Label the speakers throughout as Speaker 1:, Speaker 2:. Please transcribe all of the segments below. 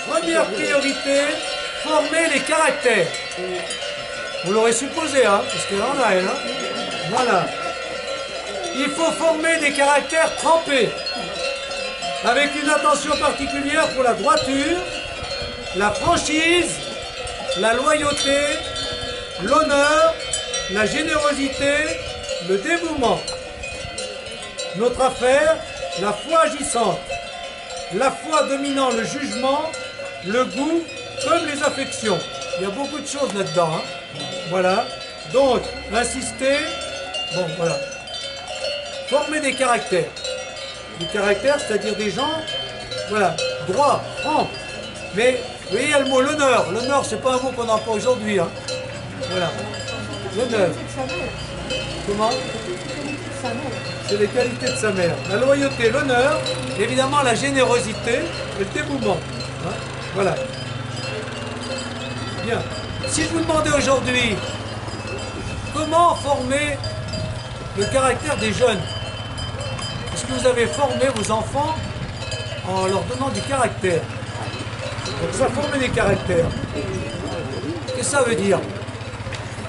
Speaker 1: Première priorité, former les caractères. Vous l'aurez supposé, hein, parce qu'il y en a, hein. Voilà. Il faut former des caractères trempés, avec une attention particulière pour la droiture, la franchise, la loyauté, l'honneur, la générosité, le dévouement. Notre affaire, la foi agissante. La foi dominant le jugement, le goût, comme les affections. Il y a beaucoup de choses là-dedans. Hein. Voilà. Donc, insister. Bon, voilà. Former des caractères. Des caractères, c'est-à-dire des gens, voilà, droits, francs. Mais, vous voyez, il y a le mot l'honneur. L'honneur, c'est pas un mot qu'on emploie aujourd'hui. Hein. Voilà. L'honneur. Comment ? C'est les qualités de sa mère. La loyauté, l'honneur, évidemment la générosité et le dévouement. Hein, voilà. Bien. Si je vous demandais aujourd'hui comment former le caractère des jeunes, est-ce que vous avez formé vos enfants en leur donnant du caractère? Donc ça, former des caractères. Qu'est-ce que ça veut dire?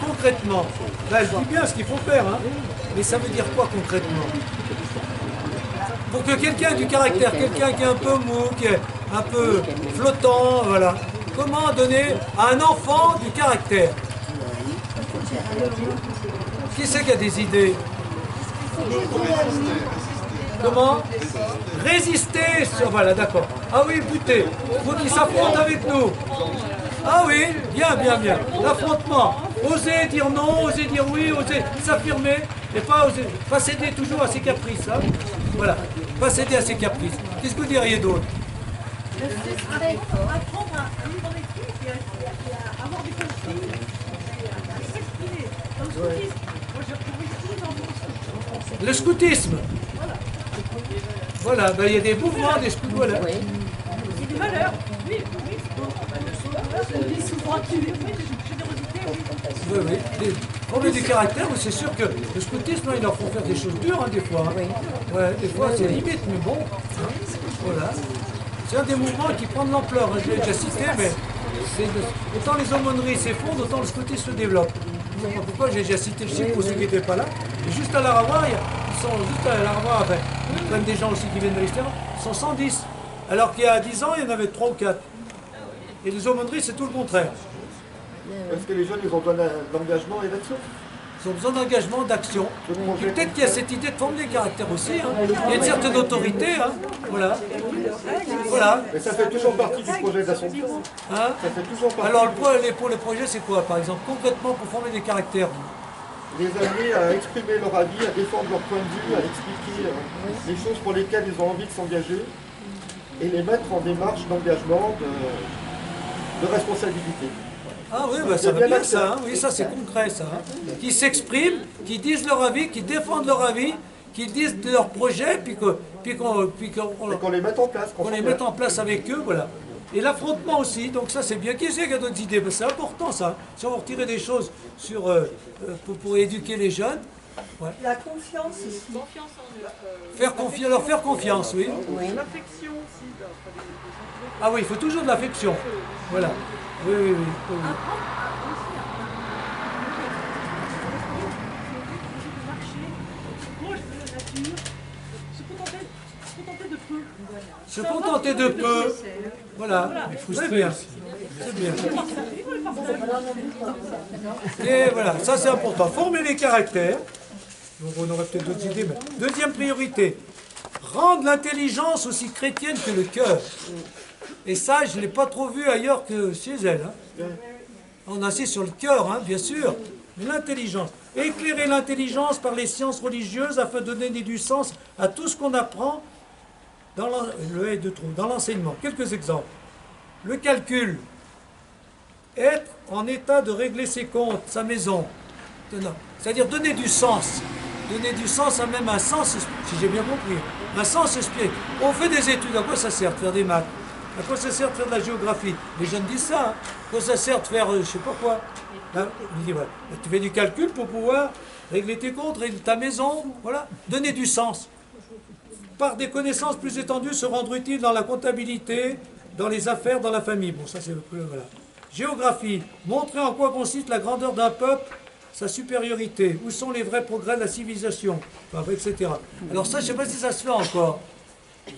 Speaker 1: Concrètement, là je dis bien ce qu'il faut faire, hein. Mais ça veut dire quoi concrètement? Pour que quelqu'un ait du caractère, quelqu'un qui est un peu mou, qui est un peu flottant, voilà. Comment donner à un enfant du caractère? Qui c'est qui a des idées? Comment? Résister, voilà, d'accord. Ah oui, buter. Faut qu'ils s'affrontent avec nous. Ah oui, bien, bien, bien. L'affrontement. Oser dire non, oser dire oui, oser s'affirmer et pas céder toujours à ses caprices. Hein. Voilà, pas céder à ses caprices. Qu'est-ce que vous diriez d'autre?
Speaker 2: Apprendre à vivre avec lui et à avoir des conflits, à s'exprimer. Dans le scoutisme, moi j'ai retrouvé tout dans
Speaker 1: le scoutisme. Voilà, ben, il y a des mouvements des scouts. Voilà.
Speaker 2: Il y a des valeurs. Oui, des souverainetés, générosité, oui.
Speaker 1: Oui, oui. Former du caractère, c'est sûr que le scoutisme, il leur faut faire des choses dures, hein, des fois. Hein. Ouais, des fois, c'est limite, mais bon. Hein. Voilà. C'est un des mouvements qui prend de l'ampleur. Hein. Je l'ai déjà cité, mais autant les aumôneries s'effondrent, autant le scoutisme se développe. Je ne sais pas pourquoi, j'ai déjà cité le chiffre pour ceux qui n'étaient pas là. Et juste à l'Arawa, ils sont juste à l'Arawa, enfin, ils prennent des gens aussi qui viennent de l'extérieur, ils sont 110. Alors qu'il y a 10 ans, il y en avait 3 ou 4. Et les aumôneries, c'est tout le contraire.
Speaker 3: Est-ce que les jeunes, ils ont besoin d'engagement et d'action?
Speaker 1: Ils ont besoin d'engagement, d'action. Peut-être qu'il y a cette idée de former des caractères aussi. Hein. Il y a une certaine autorité. Hein. Voilà. Voilà.
Speaker 3: Mais ça fait toujours partie du projet d'Assomption.
Speaker 1: Hein.
Speaker 3: Ça fait toujours partie.
Speaker 1: Alors, pour les projets, c'est quoi, par exemple, concrètement, pour former des caractères?
Speaker 3: Les amener à exprimer leur avis, à défendre leur point de vue, à expliquer les choses pour lesquelles ils ont envie de s'engager et les mettre en démarche d'engagement, de responsabilité.
Speaker 1: Ah oui, bah, ça va bien ça, hein. Oui, ça c'est concret ça. Hein. Qui s'expriment, qui disent leur avis, qui défendent leur avis, qui disent leur projet, puis qu'on
Speaker 3: les mette en place.
Speaker 1: Qu'on les mette en place avec eux, voilà. Et l'affrontement aussi, donc ça c'est bien. Qui c'est qui a d'autres idées? Ben, c'est important ça. Si on veut retirer des choses pour éduquer les jeunes. Ouais.
Speaker 2: La confiance aussi.
Speaker 4: Confiance en eux.
Speaker 1: Leur faire confiance, oui.
Speaker 2: L'affection aussi.
Speaker 1: Ah oui, il faut toujours de l'affection. Voilà. Oui, oui, oui. Oui. Se contenter de peu. Voilà. C'est bien. C'est bien. Et voilà, ça c'est important. Former les caractères. Donc on aurait peut-être d'autres idées, mais deuxième priorité. Rendre l'intelligence aussi chrétienne que le cœur. Et ça, je ne l'ai pas trop vu ailleurs que chez elle. Hein. On insiste sur le cœur, hein, bien sûr, mais l'intelligence. Éclairer l'intelligence par les sciences religieuses afin de donner du sens à tout ce qu'on apprend dans l'enseignement. Quelques exemples. Le calcul. Être en état de régler ses comptes, sa maison. C'est-à-dire donner du sens. Donner du sens à même un sens, si j'ai bien compris, un sens spirituel. On fait des études, à quoi ça sert de faire des maths? À quoi ça sert de faire de la géographie? Les jeunes disent ça. Hein. À quoi ça sert de faire je ne sais pas quoi? Hein, il dit, voilà. Tu fais du calcul pour pouvoir régler tes comptes, régler ta maison, voilà. Donner du sens. Par des connaissances plus étendues, se rendre utile dans la comptabilité, dans les affaires, dans la famille. Bon, ça c'est voilà. Géographie, montrer en quoi consiste la grandeur d'un peuple, sa supériorité, où sont les vrais progrès de la civilisation, enfin, etc. Alors ça, je ne sais pas si ça se fait encore.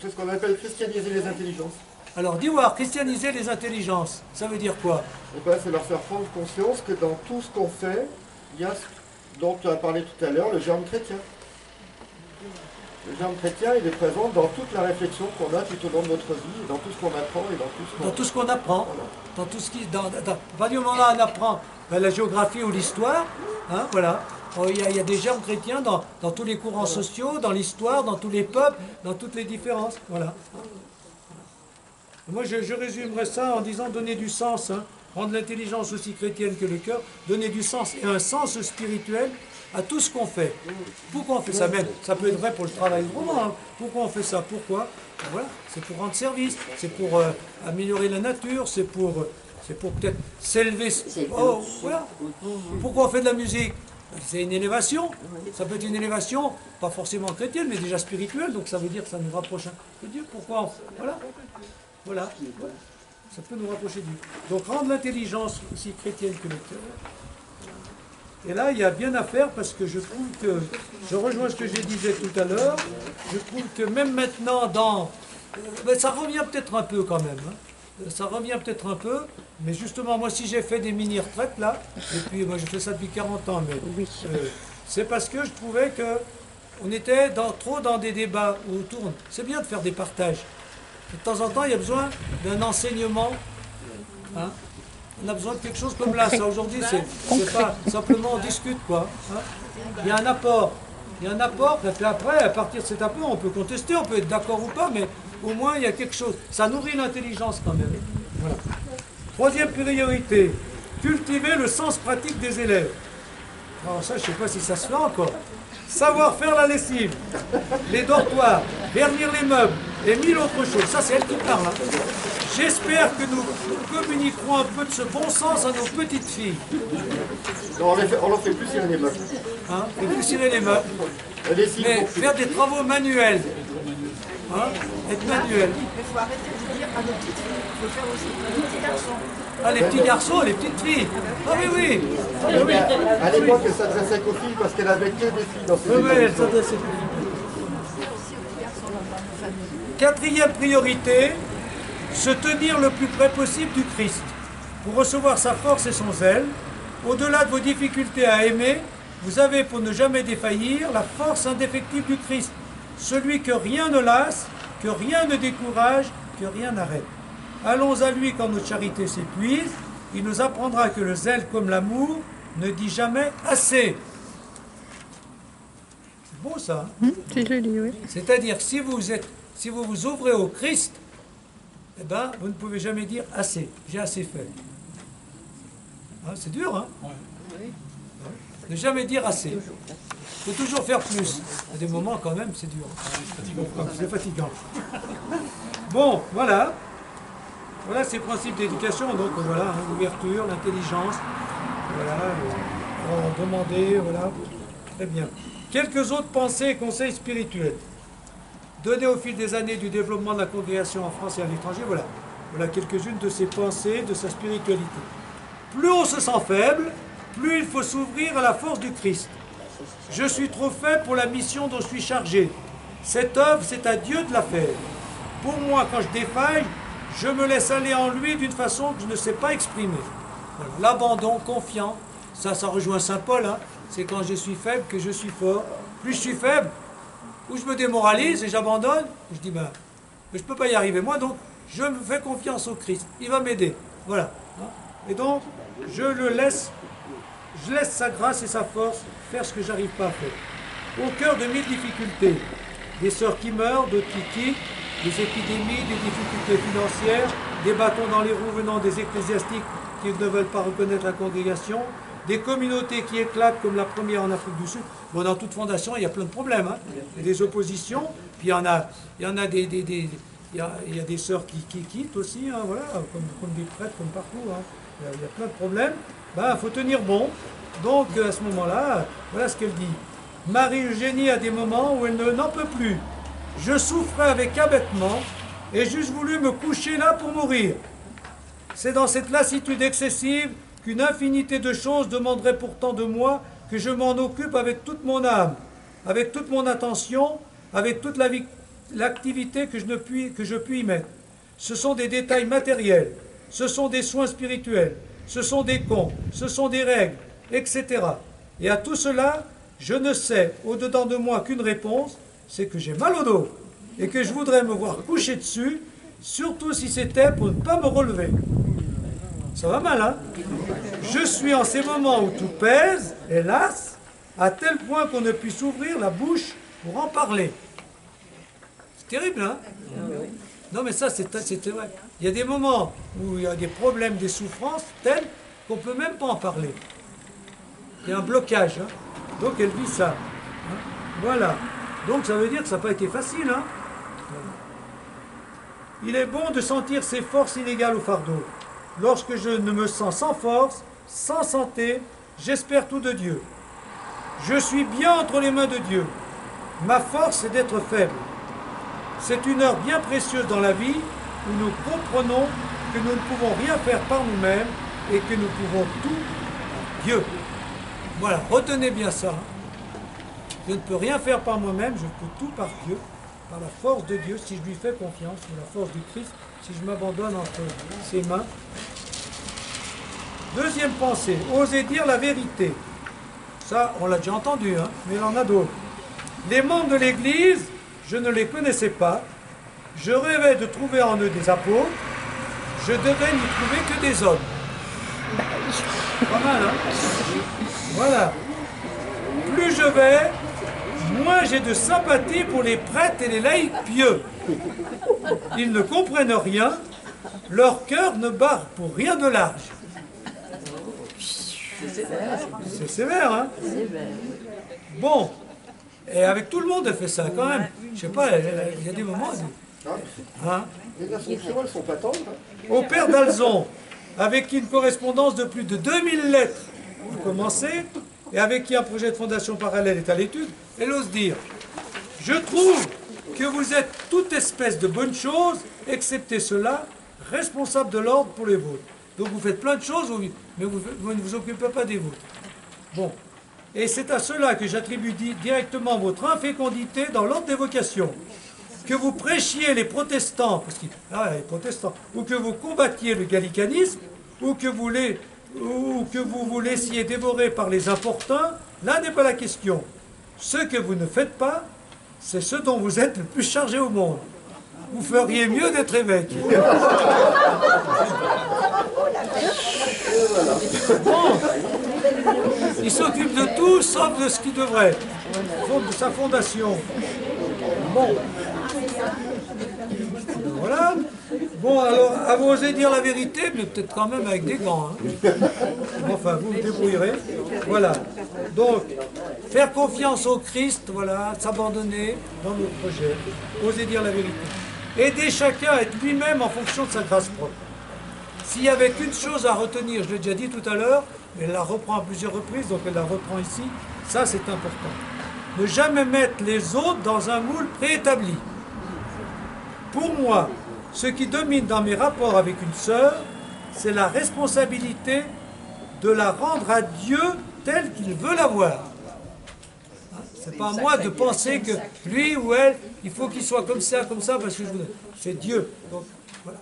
Speaker 3: C'est ce qu'on appelle christianiser les intelligences.
Speaker 1: Alors, dis voir, christianiser les intelligences, ça veut dire quoi?
Speaker 3: Et ben, c'est leur faire prendre conscience que dans tout ce qu'on fait, il y a ce dont tu as parlé tout à l'heure, le germe chrétien. Le germe chrétien, il est présent dans toute la réflexion qu'on a tout au long de notre vie, dans tout ce qu'on apprend et
Speaker 1: dans tout ce qu'on apprend,
Speaker 3: voilà.
Speaker 1: dans tout ce qui, pas du moment là on apprend la géographie ou l'histoire, hein, voilà. Il y a des germes chrétiens dans tous les courants sociaux, dans l'histoire, dans tous les peuples, dans toutes les différences, voilà. Moi je résumerais ça en disant donner du sens, hein, rendre l'intelligence aussi chrétienne que le cœur, donner du sens et un sens spirituel à tout ce qu'on fait. Pourquoi on fait ça? Même, ça peut être vrai pour le travail vraiment. Hein. Pourquoi on fait ça? Pourquoi? Voilà, c'est pour rendre service, c'est pour améliorer la nature, c'est pour peut-être s'élever. Oh, voilà. Pourquoi on fait de la musique? C'est une élévation. Ça peut être une élévation, pas forcément chrétienne, mais déjà spirituelle. Donc ça veut dire que ça nous rapproche de Dieu. Pourquoi? Voilà. Voilà. Ça peut nous rapprocher de Dieu. Donc rendre l'intelligence aussi chrétienne que le cœur. Et là, il y a bien à faire parce que je trouve que, je rejoins ce que je disais tout à l'heure, je trouve que même maintenant, ça revient peut-être un peu quand même, hein. Ça revient peut-être un peu, mais justement, moi si j'ai fait des mini-retraites là, et puis moi je fais ça depuis 40 ans, mais c'est parce que je trouvais qu'on était trop dans des débats où on tourne. C'est bien de faire des partages. De temps en temps, il y a besoin d'un enseignement, hein. On a besoin de quelque chose comme là. Ça aujourd'hui, c'est pas simplement on discute quoi. Hein. Il y a un apport. Il y a un apport. Et puis après, à partir de cet apport, on peut contester, on peut être d'accord ou pas, mais au moins il y a quelque chose. Ça nourrit l'intelligence quand même. Voilà. Troisième priorité, cultiver le sens pratique des élèves. Alors ça, je ne sais pas si ça se fait encore. Savoir faire la lessive, les dortoirs, vernir les meubles et mille autres choses. Ça, c'est elle qui parle. Hein. J'espère que nous communiquerons un peu de ce bon sens à nos petites filles.
Speaker 3: Non, on leur fait plus cirer les meubles.
Speaker 1: Hein, et plus cirer les meubles. Mais faire des travaux manuels. Hein, être manuel.
Speaker 4: Il faut arrêter de dire à nos petites filles, il faut faire aussi aux petits garçons.
Speaker 1: Ah, les petits garçons, les petites filles. Ah oui, oui. Ah, oui.
Speaker 3: À l'époque, elle s'adressait qu'aux filles parce qu'elle avait que des filles dans ses
Speaker 1: Oui, oui, elle
Speaker 3: établissements.
Speaker 1: s'adressait. Quatrième priorité, se tenir le plus près possible du Christ, pour recevoir sa force et son zèle. Au-delà de vos difficultés à aimer, vous avez, pour ne jamais défaillir, la force indéfectible du Christ, celui que rien ne lasse, que rien ne décourage, que rien n'arrête. Allons à lui quand notre charité s'épuise, il nous apprendra que le zèle comme l'amour ne dit jamais assez. C'est beau ça, hein?
Speaker 5: C'est joli, oui.
Speaker 1: C'est-à-dire que si vous vous ouvrez au Christ, eh ben, vous ne pouvez jamais dire assez, j'ai assez fait. Hein, c'est dur, hein? Ouais. Ne jamais dire assez. Il faut toujours faire plus. À des moments, quand même, c'est dur. C'est fatigant. Bon, voilà. Voilà ces principes d'éducation. Donc, voilà, hein, l'ouverture, l'intelligence. Voilà, demander, voilà. Très bien. Quelques autres pensées et conseils spirituels. Données au fil des années du développement de la congrégation en France et à l'étranger, voilà. Voilà quelques-unes de ses pensées, de sa spiritualité. Plus on se sent faible, plus il faut s'ouvrir à la force du Christ. Je suis trop faible pour la mission dont je suis chargé. Cette œuvre, c'est à Dieu de la faire. Pour moi, quand je défaille, je me laisse aller en lui d'une façon que je ne sais pas exprimer. Voilà. L'abandon, confiant, ça rejoint Saint Paul, hein. C'est quand je suis faible que je suis fort. Plus je suis faible, ou je me démoralise et j'abandonne, je dis, ben, je ne peux pas y arriver moi, donc je me fais confiance au Christ. Il va m'aider. Voilà. Et donc, je laisse sa grâce et sa force faire ce que j'arrive pas à faire. Au cœur de 1000 difficultés, des sœurs qui meurent, d'autres qui quittent, des épidémies, des difficultés financières, des bâtons dans les roues venant des ecclésiastiques qui ne veulent pas reconnaître la congrégation, des communautés qui éclatent comme la première en Afrique du Sud. Bon, dans toute fondation, il y a plein de problèmes. Hein. Il y a des oppositions, puis il y a des sœurs qui quittent aussi, hein, voilà, comme des prêtres, comme partout. Hein. Il y a plein de problèmes. Ben, faut tenir bon. Donc, à ce moment-là, voilà ce qu'elle dit. Marie-Eugénie a des moments où elle n'en peut plus. Je souffrais avec abattement et j'eusse voulu me coucher là pour mourir. C'est dans cette lassitude excessive qu'une infinité de choses demanderaient pourtant de moi que je m'en occupe avec toute mon âme, avec toute mon attention, avec toute l'activité que je puis y mettre. Ce sont des détails matériels, ce sont des soins spirituels, ce sont des comptes, ce sont des règles, etc. Et à tout cela, je ne sais au-dedans de moi qu'une réponse, c'est que j'ai mal au dos et que je voudrais me voir coucher dessus, surtout si c'était pour ne pas me relever. Ça va mal, hein? Je suis en ces moments où tout pèse, hélas, à tel point qu'on ne puisse ouvrir la bouche pour en parler. C'est terrible, hein? Non, mais ça, c'est vrai. Il y a des moments où il y a des problèmes, des souffrances telles qu'on ne peut même pas en parler. Il y a un blocage, hein? Donc elle vit ça. Hein? Voilà. Donc ça veut dire que ça n'a pas été facile, hein? Il est bon de sentir ses forces inégales au fardeau. Lorsque je ne me sens sans force, sans santé, j'espère tout de Dieu. Je suis bien entre les mains de Dieu. Ma force est d'être faible. C'est une heure bien précieuse dans la vie où nous comprenons que nous ne pouvons rien faire par nous-mêmes et que nous pouvons tout par Dieu. Voilà, retenez bien ça. Je ne peux rien faire par moi-même, je peux tout par Dieu, par la force de Dieu, si je lui fais confiance, ou la force du Christ, si je m'abandonne entre ses mains. Deuxième pensée, oser dire la vérité. Ça, on l'a déjà entendu, hein, mais il y en a d'autres. Les membres de l'Église, je ne les connaissais pas. Je rêvais de trouver en eux des apôtres. Je devais n'y trouver que des hommes. Pas mal, hein? Voilà. Plus je vais, moins j'ai de sympathie pour les prêtres et les laïcs pieux. Ils ne comprennent rien. Leur cœur ne barre pour rien de large. C'est sévère, hein? Bon. Et avec tout le monde, elle fait ça, quand même. Je sais pas, il y a des moments... Hein?
Speaker 3: Les Assomptions, elles sont patentes.
Speaker 1: Au père d'Alzon, avec qui une correspondance de plus de 2000 lettres a commencé, et avec qui un projet de fondation parallèle est à l'étude, elle ose dire « Je trouve que vous êtes toute espèce de bonnes choses, excepté cela, responsable de l'ordre pour les vôtres. Donc vous faites plein de choses, mais vous ne vous occupez pas des vôtres. Bon. Et c'est à cela que j'attribue directement votre infécondité dans l'ordre des vocations. Que vous prêchiez les protestants, les protestants, ou que vous combattiez le gallicanisme, ou que vous vous laissiez dévorer par les importuns, là n'est pas la question. Ce que vous ne faites pas, c'est ce dont vous êtes le plus chargé au monde. Vous feriez mieux d'être évêque. Bon. Il s'occupe de tout, sauf de ce qu'il devrait. De sa fondation. Bon. Voilà. Bon, alors, à vous oser dire la vérité, mais peut-être quand même avec des gants. Hein. Enfin, vous vous débrouillerez. Voilà. Donc, faire confiance au Christ, voilà, s'abandonner dans nos projets. Oser dire la vérité. Aider chacun à être lui-même en fonction de sa grâce propre. S'il y avait qu'une chose à retenir, je l'ai déjà dit tout à l'heure, mais elle la reprend à plusieurs reprises, donc elle la reprend ici, ça c'est important. Ne jamais mettre les autres dans un moule préétabli. Pour moi, ce qui domine dans mes rapports avec une sœur, c'est la responsabilité de la rendre à Dieu telle qu'il veut la voir. C'est pas à moi de penser que lui ou elle, il faut qu'il soit comme ça, parce que je voudrais. C'est Dieu. Donc, voilà.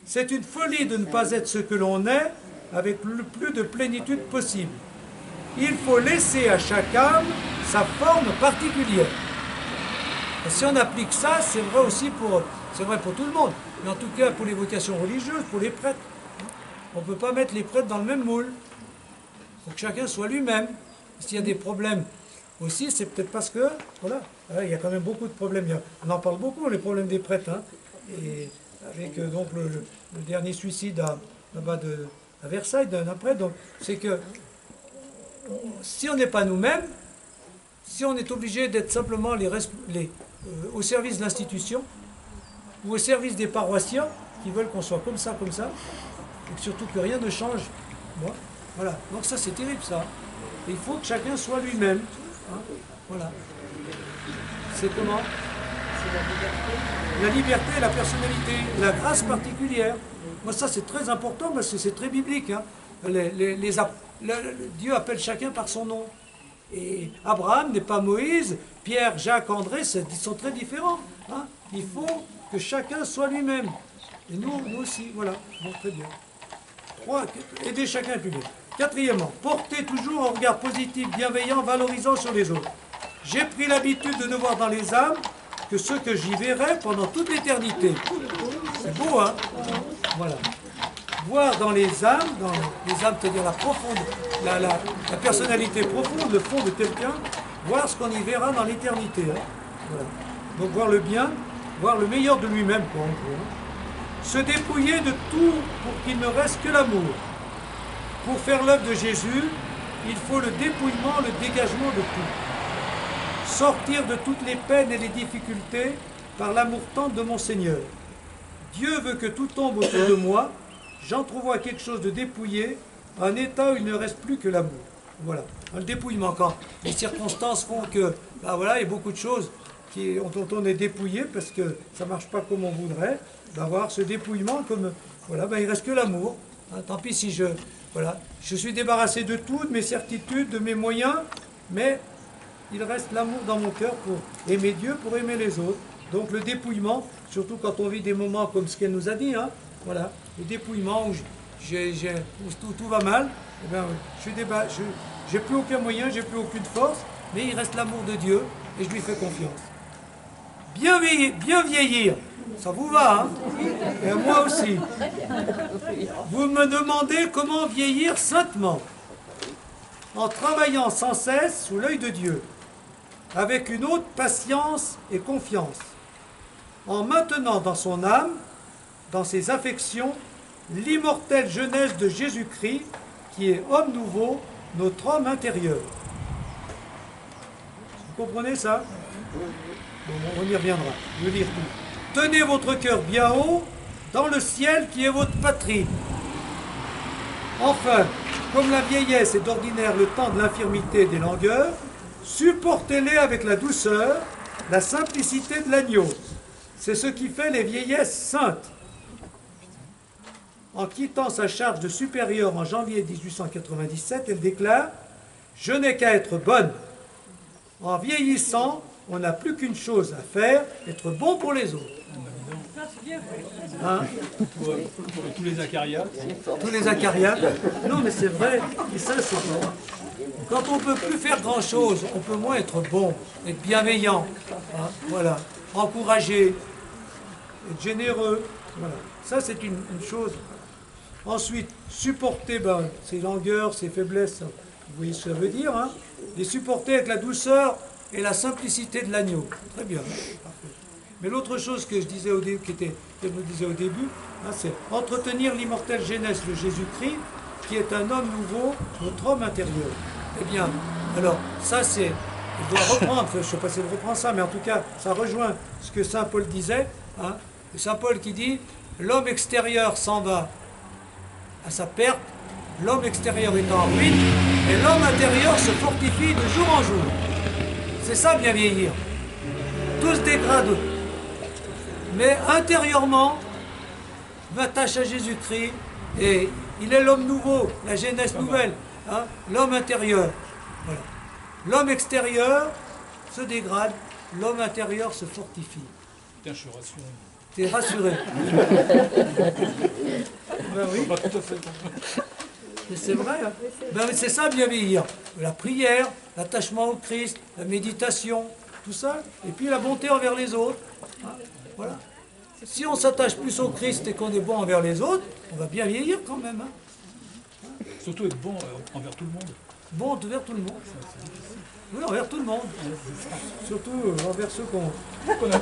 Speaker 1: C'est une folie de ne pas être ce que l'on est avec le plus de plénitude possible. Il faut laisser à chaque âme sa forme particulière. Et si on applique ça, c'est vrai aussi c'est vrai pour tout le monde, mais en tout cas pour les vocations religieuses, pour les prêtres. On ne peut pas mettre les prêtres dans le même moule. Il faut que chacun soit lui-même. S'il y a des problèmes aussi, c'est peut-être parce que, voilà, il y a quand même beaucoup de problèmes. On en parle beaucoup, les problèmes des prêtres. Hein, et avec donc le dernier suicide là-bas à Versailles d'un prêtre, donc c'est que si on n'est pas nous-mêmes, si on est obligé d'être simplement au service de l'institution, ou au service des paroissiens qui veulent qu'on soit comme ça, et que surtout que rien ne change, voilà. Donc ça c'est terrible ça. Et il faut que chacun soit lui-même. Hein, voilà. C'est comment? La liberté, la personnalité, la grâce particulière. Moi, ça, c'est très important parce que c'est très biblique. Hein. Dieu appelle chacun par son nom. Et Abraham n'est pas Moïse, Pierre, Jacques, André, ils sont très différents. Hein. Il faut que chacun soit lui-même. Et nous aussi, voilà. Bon, très bien. 3. Aider chacun plus bien. 4e, porter toujours un regard positif, bienveillant, valorisant sur les autres. J'ai pris l'habitude de ne voir dans les âmes que ceux que j'y verrai pendant toute l'éternité. C'est beau, hein? Voilà. Voir dans les âmes, c'est-à-dire la profonde, la personnalité profonde, le fond de quelqu'un, voir ce qu'on y verra dans l'éternité. Hein? Voilà. Donc voir le bien, voir le meilleur de lui-même, quoi, en gros, hein. Se dépouiller de tout pour qu'il ne reste que l'amour. Pour faire l'œuvre de Jésus, il faut le dépouillement, le dégagement de tout. Sortir de toutes les peines et les difficultés par l'amour tendre de mon Seigneur. Dieu veut que tout tombe autour de moi. J'entrevois quelque chose de dépouillé, un état où il ne reste plus que l'amour. Voilà, le dépouillement, quand les circonstances font que, ben voilà, il y a beaucoup de choses dont on est dépouillé parce que ça ne marche pas comme on voudrait, d'avoir ce dépouillement comme, voilà, ben il ne reste que l'amour. Hein, tant pis si je suis débarrassé de tout, de mes certitudes, de mes moyens, mais il reste l'amour dans mon cœur pour aimer Dieu, pour aimer les autres. Donc le dépouillement, surtout quand on vit des moments comme ce qu'elle nous a dit, hein, voilà, le dépouillement où tout va mal, eh bien, j'ai plus aucun moyen, j'ai plus aucune force, mais il reste l'amour de Dieu et je lui fais confiance. Bien vieillir, ça vous va, hein? Et moi aussi. Vous me demandez comment vieillir saintement, en travaillant sans cesse sous l'œil de Dieu, avec une haute patience et confiance, en maintenant dans son âme, dans ses affections, l'immortelle jeunesse de Jésus-Christ, qui est homme nouveau, notre homme intérieur. Vous comprenez ça? Bon, on y reviendra, je vais lire tout. Tenez votre cœur bien haut, dans le ciel qui est votre patrie. Enfin, comme la vieillesse est d'ordinaire le temps de l'infirmité et des langueurs, supportez-les avec la douceur, la simplicité de l'agneau. C'est ce qui fait les vieillesses saintes. En quittant sa charge de supérieure en janvier 1897, elle déclare « Je n'ai qu'à être bonne. En vieillissant, on n'a plus qu'une chose à faire, être bon pour les autres. » Hein?
Speaker 5: Pour tous les acarias.
Speaker 1: Tous les acarias. Non, mais c'est vrai. Et ça, c'est bon. Quand on ne peut plus faire grand-chose, on peut moins être bon, être bienveillant. Hein? Voilà. Encourager, être généreux. Voilà. Ça, c'est une chose. Ensuite, supporter ses langueurs, ses faiblesses. Vous voyez ce que ça veut dire, hein? Les supporter avec la douceur et la simplicité de l'agneau. Très bien. Parfait. Mais l'autre chose que je disais au début, qu'elle me disait au début, hein, c'est entretenir l'immortelle jeunesse de Jésus-Christ, qui est un homme nouveau, notre homme intérieur. Eh bien, alors, ça c'est, je dois reprendre, je ne sais pas si elle reprend ça, mais en tout cas, ça rejoint ce que Saint Paul disait. Hein, Saint Paul qui dit, l'homme extérieur s'en va à sa perte, l'homme extérieur est en ruine, et l'homme intérieur se fortifie de jour en jour. C'est ça, bien vieillir. Tout se dégrade. Mais intérieurement, je m'attache à Jésus-Christ et il est l'homme nouveau, la jeunesse nouvelle, hein, l'homme intérieur. Voilà. L'homme extérieur se dégrade, l'homme intérieur se fortifie.
Speaker 5: Putain, je suis rassuré.
Speaker 1: T'es rassuré. Ben oui.
Speaker 5: Pas tout à fait.
Speaker 1: C'est vrai. Hein. Ben, c'est ça, bien vieillir. La prière, l'attachement au Christ, la méditation, tout ça. Et puis la bonté envers les autres. Hein. Voilà. Si on s'attache plus au Christ et qu'on est bon envers les autres, on va bien vieillir quand même. Hein.
Speaker 5: Surtout être bon envers tout le monde.
Speaker 1: Bon envers tout le monde. Oui, envers tout le monde. Surtout envers ceux qu'on a.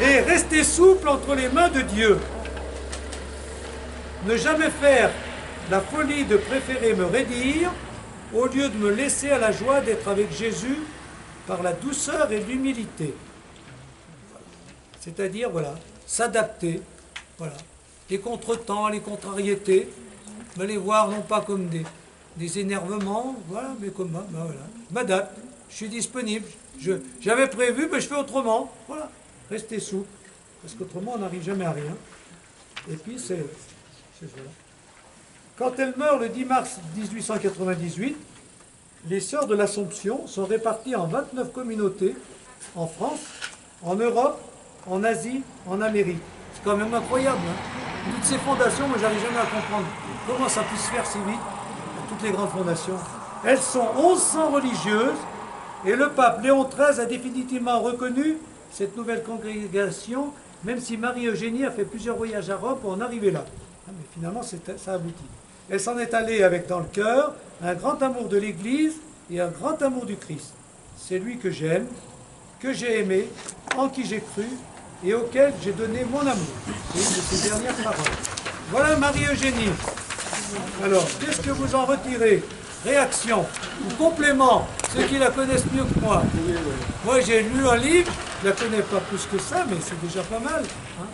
Speaker 1: Et rester souple entre les mains de Dieu. Ne jamais faire la folie de préférer me raidir au lieu de me laisser à la joie d'être avec Jésus par la douceur et l'humilité. C'est-à-dire, voilà, s'adapter, voilà. Les contretemps, les contrariétés, me les voir non pas comme des énervements, voilà, mais comme, voilà. Je m'adapte, je suis disponible. J'avais prévu, mais je fais autrement. Voilà, restez souple, parce qu'autrement on n'arrive jamais à rien. Et puis c'est voilà. Quand elle meurt le 10 mars 1898, les sœurs de l'Assomption sont réparties en 29 communautés, en France, en Europe, en Asie, en Amérique. C'est quand même incroyable. Hein. Toutes ces fondations, moi j'arrive jamais à comprendre comment ça puisse se faire si vite, toutes les grandes fondations. Elles sont 1100 religieuses, et le pape Léon XIII a définitivement reconnu cette nouvelle congrégation, même si Marie-Eugénie a fait plusieurs voyages à Rome pour en arriver là. Mais finalement, ça aboutit. Elle s'en est allée avec dans le cœur un grand amour de l'Église et un grand amour du Christ. C'est lui que j'aime, que j'ai aimé, en qui j'ai cru et auquel j'ai donné mon amour. C'est une de ses dernières paroles. Voilà Marie-Eugénie. Alors, qu'est-ce que vous en retirez? Réaction ou complément, ceux qui la connaissent mieux que moi. Moi, j'ai lu un livre, je ne la connais pas plus que ça, mais c'est déjà pas mal. Hein.